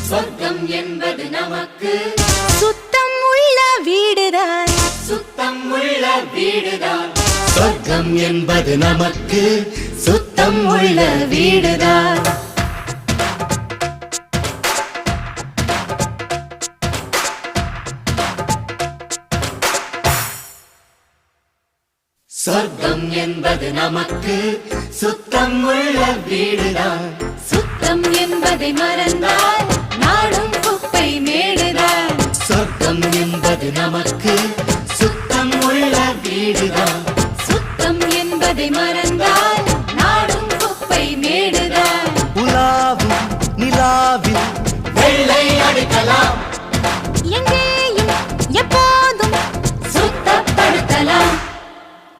சொர்க்கம் என்பது நமக்கு சுத்தம் உள்ள வீடுதான் சொர்க்கம் என்பது நமக்கு சுத்தம் உள்ள வீடுதான் சொர்க்கம் என்பது நமக்கு சுத்தம் உள்ள வீடுதான் சுத்தம் என்பதை மறந்தால் நாடும் குப்பை மேடுதான் சொர்க்கம் என்பது நமக்கு சுத்தம் உள்ள வீடுதான் சுத்தம் என்பதை மறந்தால் நாடும் குப்பை மேடுதான் உலாவும் நிலாவில் வெள்ளை அடிக்கலாம்